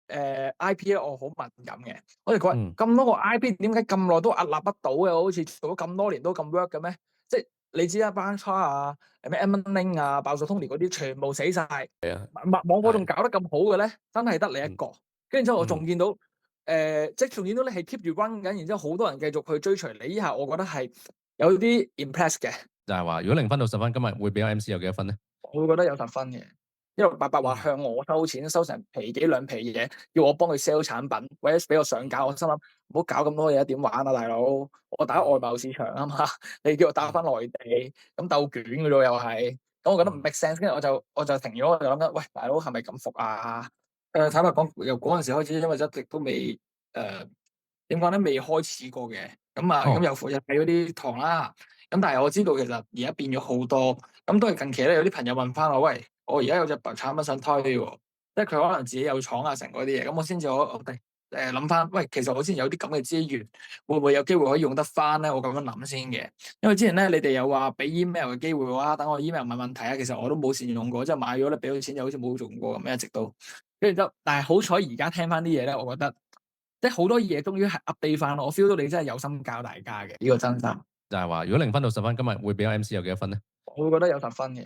IP 咧，我好敏感嘅。我哋覺得嗯，咁多個 IP 點解咁耐都屹立不倒嘅？好似做咗咁多年都咁 work 嘅咩？即係你知啦，Branch 啊，咩 M-Link 啊，爆炸通連嗰啲全部死晒。係啊，網火仲係，搞得咁好嘅咧，真係得你一嗯，個。跟住之後我仲嗯，見到即係仲見到你係 keep 住 run 緊，然之後好多人繼續去追隨你。呢下我覺得係有啲 impress 嘅。就係話如果0分到10分，今日會俾 MC 有幾多分咧？我會覺得有10分嘅，因為白白話嗯，向我收錢，收成皮幾兩皮嘢，要我幫佢 sell 產品，或者俾我上架，我心諗唔好搞咁多嘢，點玩啊，大佬？我打外貿市場啊嘛，你叫我打翻嗯，內地，咁鬥卷嘅啫又係，咁我覺得唔嗯，make sense，跟住我就停咗，我就諗緊，喂，大佬係咪咁服啊？坦白講，由嗰陣時開始，因為一直都未點講咧，未開始過嘅，咁哦，又睇嗰啲堂啦，咁但係我知道其實而家變咗好多，咁都係近期咧有啲朋友問翻我，喂，我而家有隻白產品想推喎，即係佢可能自己有廠啊成嗰啲嘢，咁我先至我諗翻，喂，其實我之前有啲咁嘅資源，會唔會有機會可以用得翻咧？我咁樣諗先嘅，因為之前咧你哋有話俾 email 嘅機會我啦，等我 email 問問題啊，其實我都冇善用過，即係買咗咧俾咗錢又好似冇用過咁樣，一直都跟住之後，但係好彩而家聽翻啲嘢咧，我覺得。即係好多嘢終於係 update 翻咯，我 feel 到你真係有心教大家嘅，呢個真心，就係話如果0分到10分，今日會俾 MC 有幾多分咧？我會覺得有10分嘅。